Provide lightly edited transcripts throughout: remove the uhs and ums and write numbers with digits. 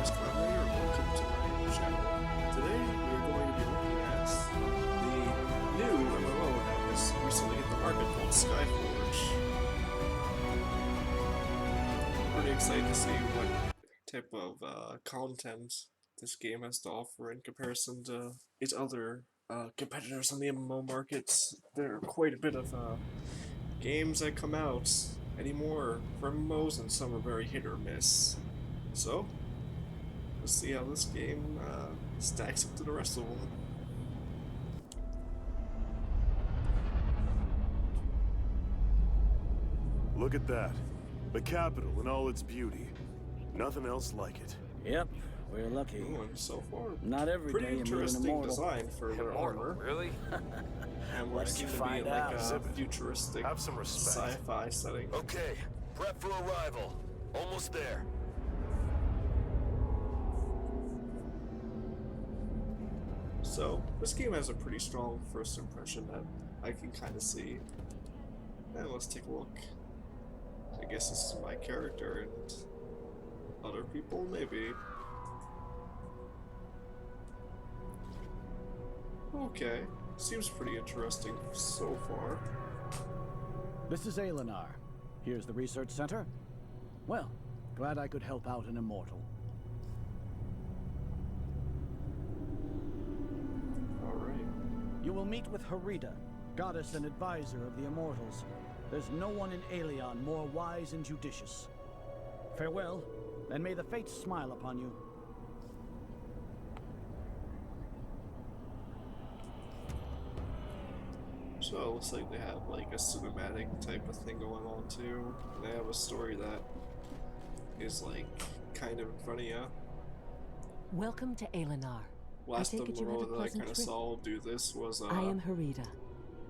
is Clemley, or welcome to my channel. Today we are going to be looking at the new MMO that has recently hit the market called Skyforge. Pretty excited to see what type of content this game has to offer in comparison to its other competitors on the MMO markets. There are quite a bit of games that come out anymore for MMOs, and some are very hit or miss. So, let's see how this game stacks up to the rest of them. Look at that. The capital in all its beauty. Nothing else like it. Yep, we're lucky. Ooh, and so far, Not every pretty day you meet an interesting immortal. design for their armor. Really? And we're Let's seem to be find in like out. a futuristic Have some respect. sci-fi setting. Okay, prep for arrival. Almost there. So, this game has a pretty strong first impression that I can kind of see. And let's take a look. I guess this is my character and other people, maybe. Okay, seems pretty interesting so far. This is Alinar. Here's the research center. Well, glad I could help out an immortal. Alright. You will meet with Harita, goddess and advisor of the immortals. There's no one in Aelion more wise and judicious. Farewell, and may the fates smile upon you. So it looks like they have like a cinematic type of thing going on too. And they have a story that is like kind of in front of you. Welcome to Alinar. Last I take it you had a MMO that I pleasant kind of trip. saw do this was I am Harita.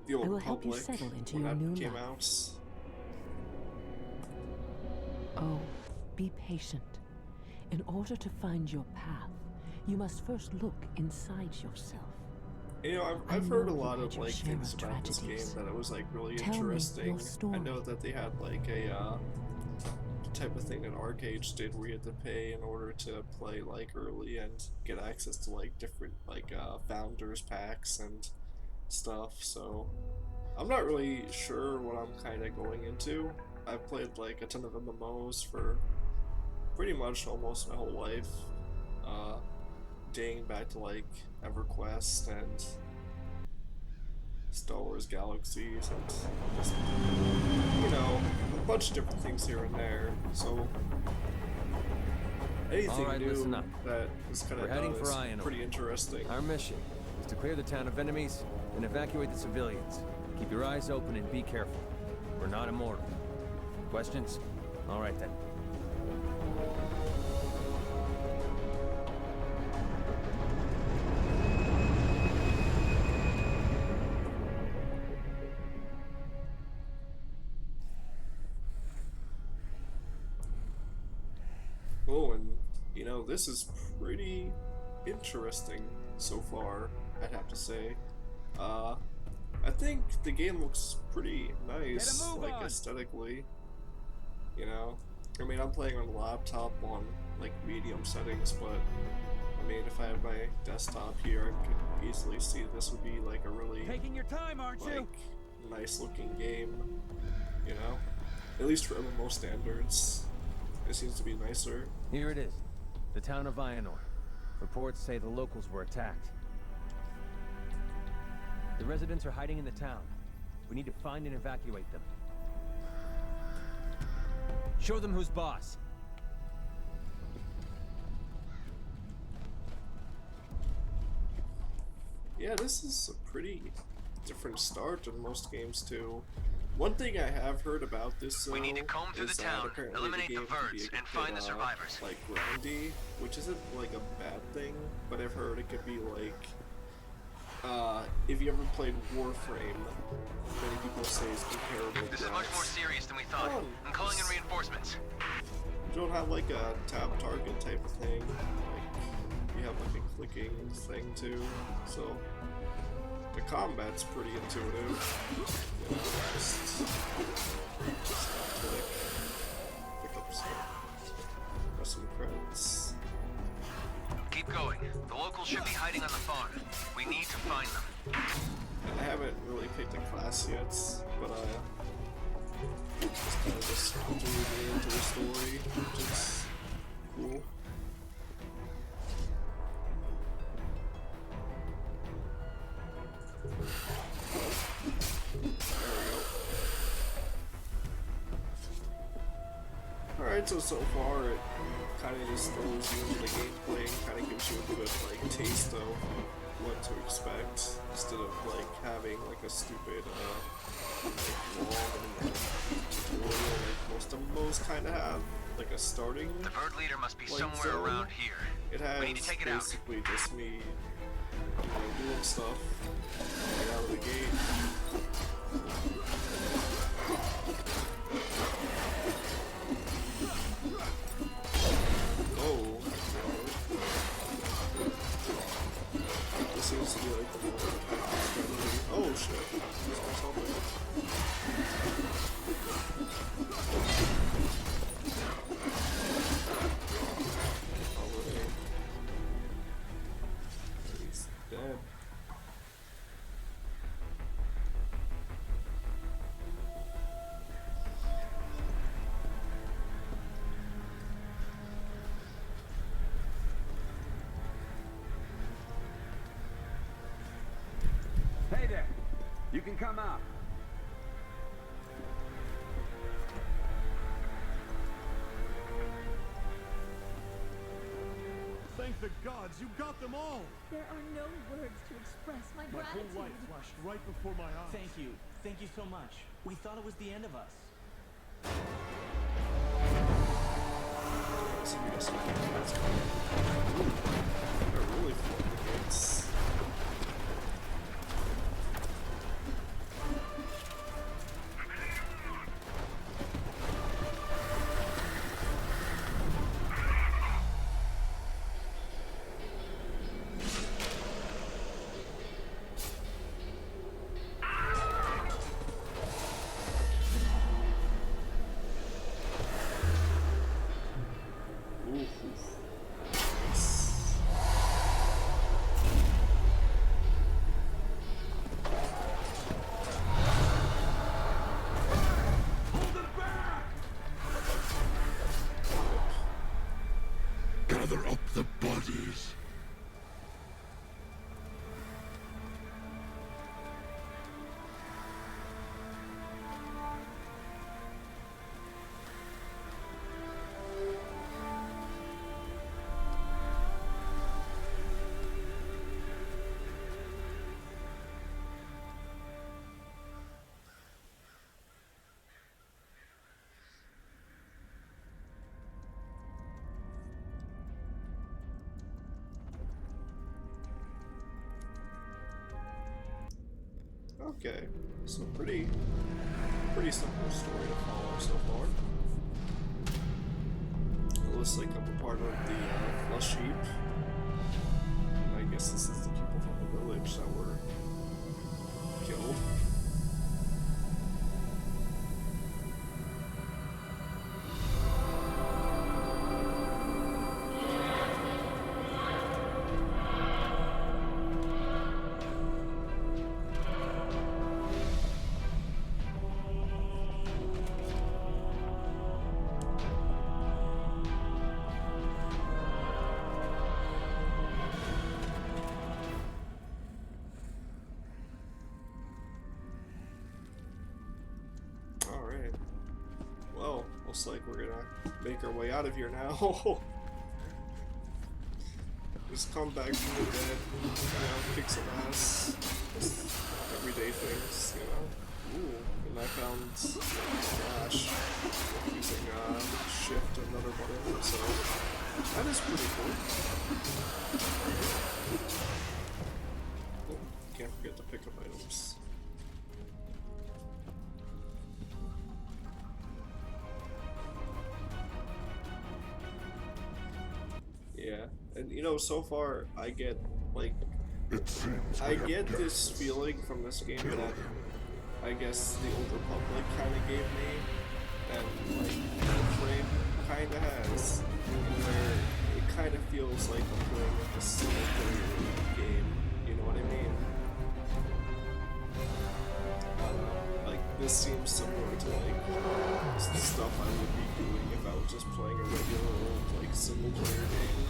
the Old I will help you Republic settle into when your that new came life. out. Oh, be patient. In order to find your path, you must first look inside yourself. You know, I I've heard a know you lot had of your like share things of about this game tragedies. that it was like really Tell me interesting. your story. I know that they had like a type of thing that arcades did where you had to pay in order to play like early and get access to like different like founders packs and stuff. So I'm not really sure what I'm kind of going into. I've played like a ton of MMOs for pretty much almost my whole life, dating back to like EverQuest and Star Wars Galaxies and just, you know, a bunch of different things here and there. So anything Alright, new listen up. that is kind We're of heading done for is Ionor. pretty interesting. Our mission is to clear the town of enemies and evacuate the civilians. Keep your eyes open and be careful. We're not immortal. Questions? All right then. Oh, and you know, this is pretty interesting so far, I'd have to say. I think the game looks pretty nice, like aesthetically. You know, I mean, I'm playing on a laptop on like medium settings, but I mean, if I had my desktop here, I could easily see this would be like a really Taking your time, aren't you? like nice looking game. You know, at least for MMO standards, it seems to be nicer. Here it is. The town of Ionor. Reports say the locals were attacked. The residents are hiding in the town. We need to find and evacuate them. Show them who's boss. Yeah, this is a pretty different start than most games too. One thing I have heard about this We need to comb through is the that town, apparently eliminate the game can be birds, a and bit, find the survivors. like grindy, which isn't like a bad thing, but I've heard it could be like if you ever played Warframe, many people say it's comparable. This is much more serious than we thought. Oh, I'm calling in reinforcements. You don't have like a tap target type of thing. Like you have like a clicking thing too. So the combat's pretty intuitive. You know, just click up some, press some credits. The locals should be hiding on the farm. We need to find them. I haven't really picked a class yet, but it's kind of just drew me into the story, which is cool. Alright, so far it kind of just throws you into the gameplay and kind of gives you a good like taste of what to expect instead of like having like a stupid like long tutorial like most of those kind of have, like a starting. The bird leader must be like, somewhere zone. around here. It has We need to take it out. basically just me doing stuff right out of the gate. Oh, this seems to be like the more strategy. Oh shit, there's myself there. Already. He's dead. Hey there! You can come out. Thank the gods, you got them all! There are no words to express my My whole gratitude. life flashed right before my eyes. Thank you. Thank you so much. We thought it was the end of us. So we got some cats coming. Ooh, they're really full of the gates. Gather up the bodies. Okay, so pretty simple story to follow so far. It looks like I'm a part of the flesh heap. And I guess this is the people from the village that were killed. Alright. Well, looks like we're gonna make our way out of here now. Just come back from the dead, you know, kick some ass. Just everyday things, you know. Ooh, and I found Flash using shift another button, so that is pretty cool. Oh, can't forget to pick up items. Yeah, and you know, so far I get like I get this feeling from this game that I guess the Old Republic kind of gave me, and like Frame kind of has, where it kind of feels like I'm playing like a single player game. You know what I mean? Like this seems similar to like stuff I would be doing if I was just playing a regular old like single player game.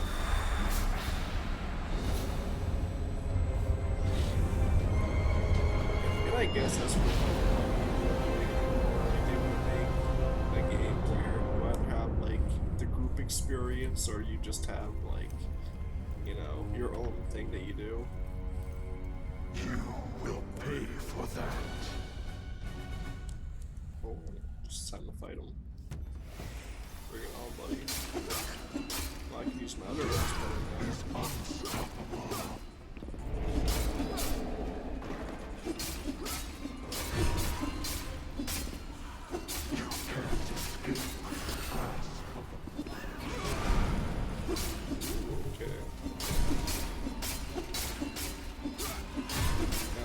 And I guess that's what they would make a game where you either have like the group experience or you just have like, you know, your own thing that you do. You will pay for that. Oh, just time to fight him. Bring it on, buddy. Well, I can use my other last one.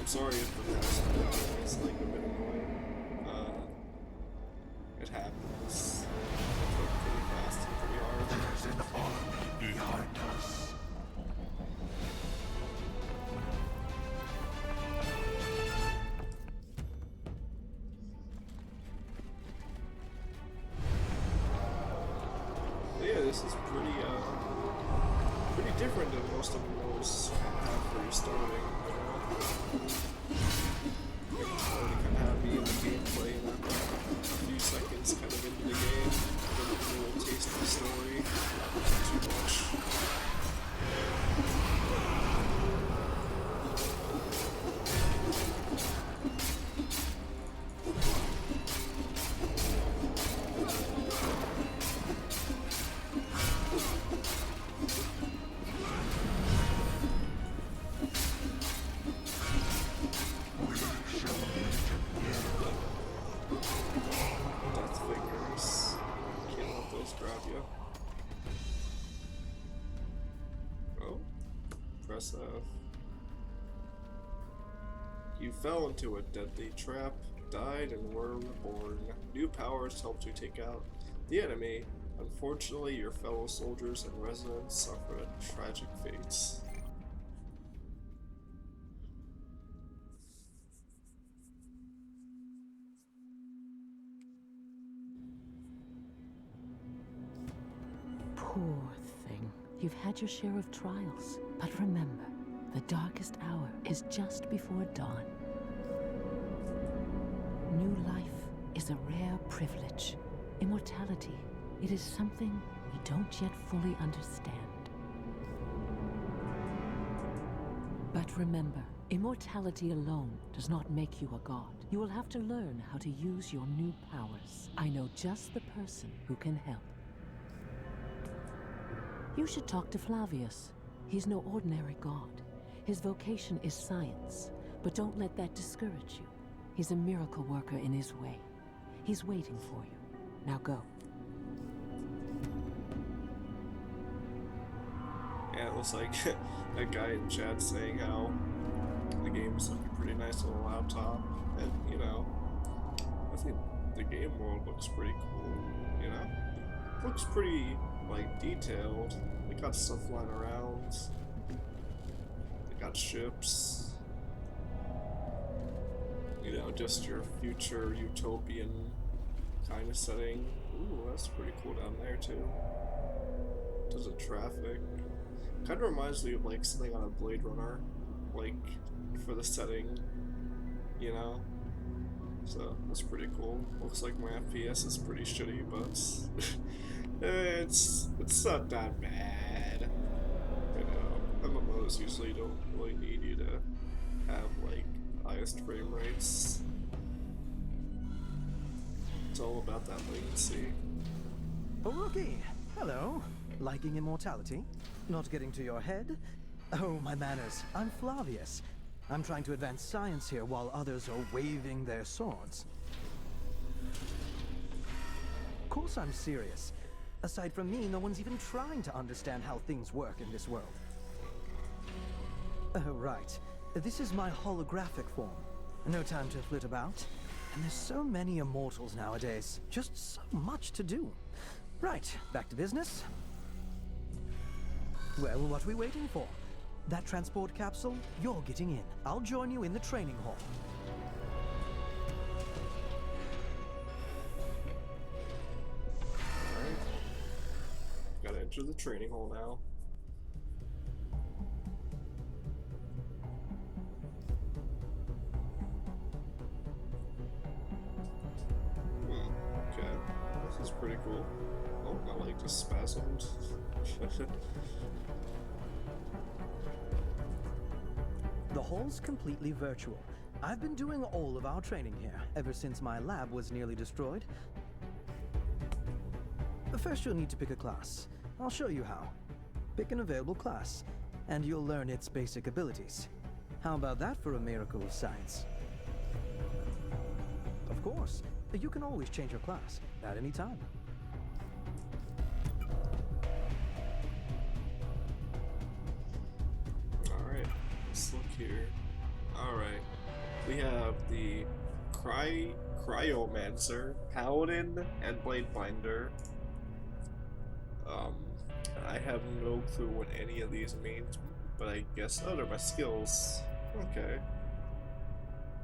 Sorry if the last one is like a bit annoying. It happens like pretty fast and pretty hard. There's an army behind us. But yeah, this is pretty different than most of those have for you starting. You already kind of have me in the gameplay, and I'm a few seconds kind of into the game. Didn't really taste the story too much. You fell into a deadly trap, died, and were reborn. New powers helped you take out the enemy. Unfortunately, your fellow soldiers and residents suffered a tragic fate. Poor thing. You've had your share of trials, but remember, the darkest hour is just before dawn. New life is a rare privilege. Immortality, it is something we don't yet fully understand. But remember, immortality alone does not make you a god. You will have to learn how to use your new powers. I know just the person who can help. You should talk to Flavius. He's no ordinary god. His vocation is science, but don't let that discourage you. He's a miracle worker in his way. He's waiting for you. Now go. Yeah, it looks like that guy in chat saying how the game's like a pretty nice little laptop, and you know, I think the game world looks pretty cool, you know? It looks pretty, like, detailed. They got stuff flying around. They got ships. You know, just your future utopian kind of setting. Ooh, that's pretty cool down there, too. Does the traffic. Kind of reminds me of, like, something on a Blade Runner. Like, for the setting, you know? So, that's pretty cool. Looks like my FPS is pretty shitty, but it's not that bad. You know, MMOs usually don't really need you to have, like, highest frame rates. It's all about that latency. Oh, rookie! Hello. Liking immortality? Not getting to your head? Oh, my manners. I'm Flavius. I'm trying to advance science here while others are waving their swords. Of course I'm serious. Aside from me, no one's even trying to understand how things work in this world. Right. This is my holographic form. No time to flit about. And there's so many immortals nowadays. Just so much to do. Right, back to business. Well, what are we waiting for? That transport capsule, you're getting in. I'll join you in the training hall. Alright. Gotta enter the training hall now. Okay. This is pretty cool. Oh, I like the spasms. The hall's completely virtual. I've been doing all of our training here, ever since my lab was nearly destroyed. First, you'll need to pick a class. I'll show you how. Pick an available class, and you'll learn its basic abilities. How about that for a miracle of science? Of course, you can always change your class at any time. Alright, let's look here. Alright, we have the Cryomancer, Paladin, and Bladebinder. I have no clue what any of these means, but I guess, oh, they're my skills. Okay.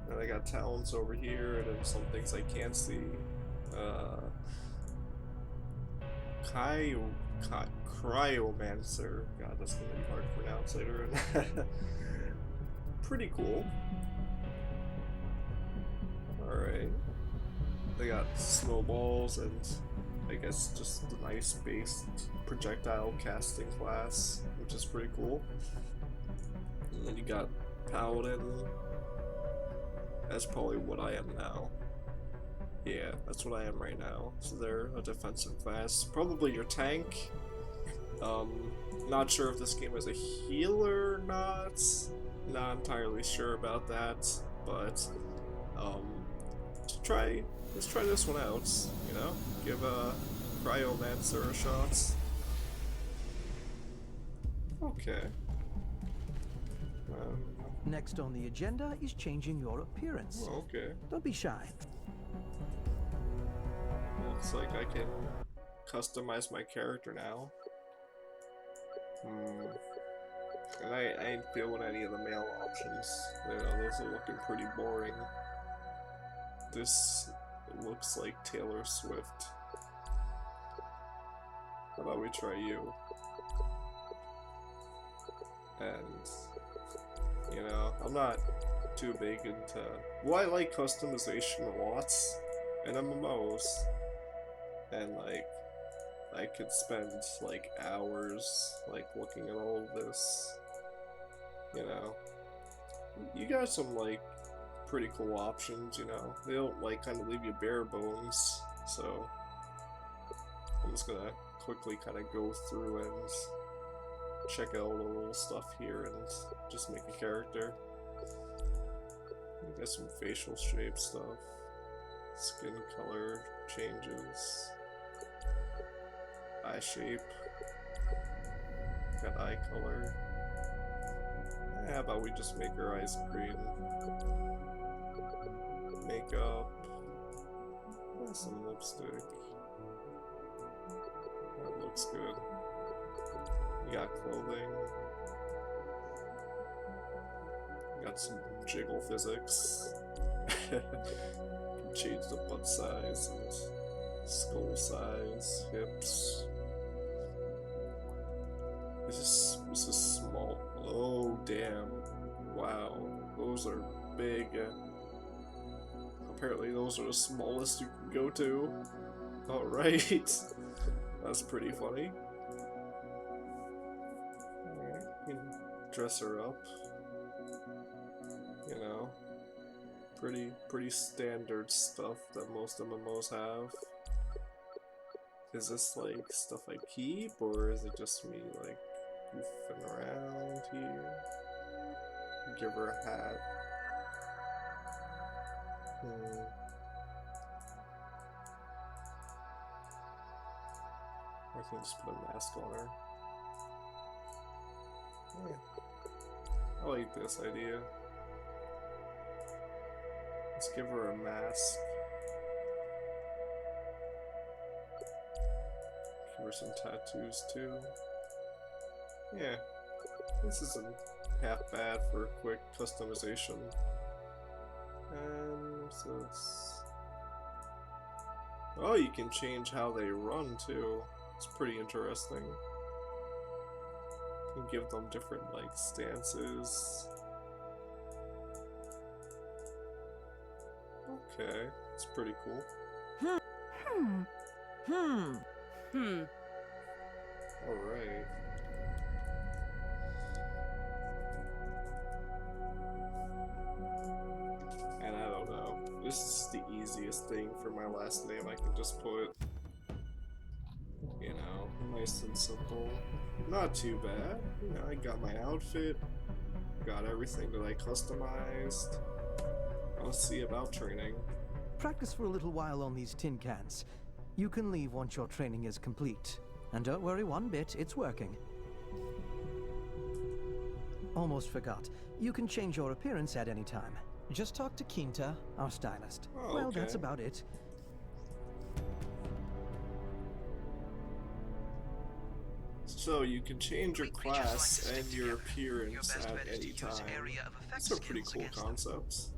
And I got talents over here, and then some things I can't see. Cryomancer. God, that's gonna be hard to pronounce later. Pretty cool. Alright. They got snowballs and I guess just an ice-based projectile casting class, which is pretty cool. And then you got Paladin. That's probably what I am now. Yeah, that's what I am right now. So they're a defensive class. Probably your tank. Not sure if this game is a healer or not. Not entirely sure about that, but let's try this one out, you know? Give a Cryomancer a shot. Okay. Next on the agenda is changing your appearance. Okay. Don't be shy. Looks like I can customize my character now. And I ain't feeling any of the male options. You know, those are looking pretty boring. This looks like Taylor Swift. How about we try you? And, you know, I'm not too big into... Well, I like customization a lot in MMOs. And, like, I could spend, like, hours, like, looking at all of this. You know? You got some, like, pretty cool options, you know? They don't, like, kind of leave you bare bones, so... I'm just gonna quickly kind of go through and check out all the little stuff here and just make a character. We got some facial shape stuff. Skin color changes. Eye shape. Got eye color. How about we just make our eyes green? Makeup. Some lipstick. That looks good. You got clothing. You got some jiggle physics. Change the butt size and skull size, hips. This is small. Oh damn! Wow, those are big. Apparently, those are the smallest you can go to. All right, that's pretty funny. Alright, you can dress her up. You know, pretty standard stuff that most MMOs have. Is this like stuff I keep, or is it just me like goofing around here? Give her a hat. I can just put a mask on her. Yeah. I like this idea. Let's give her a mask. Give her some tattoos too. Yeah, this isn't half bad for quick customization. And so it's... Oh, you can change how they run too. It's pretty interesting. You can give them different like stances. Okay, it's pretty cool. Alright. And I don't know. This is the easiest thing for my last name. I can just put, you know, nice and simple. Not too bad. You know, I got my outfit. Got everything that I customized. I'll see about training. Practice for a little while on these tin cans. You can leave once your training is complete. And don't worry one bit, it's working. Almost forgot. You can change your appearance at any time. Just talk to Quinta, our stylist. Oh, well, okay. that's about it. So you can change your class and your appearance at any time. These are pretty cool concepts.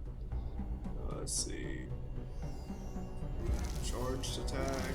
Let's see. Charged attack.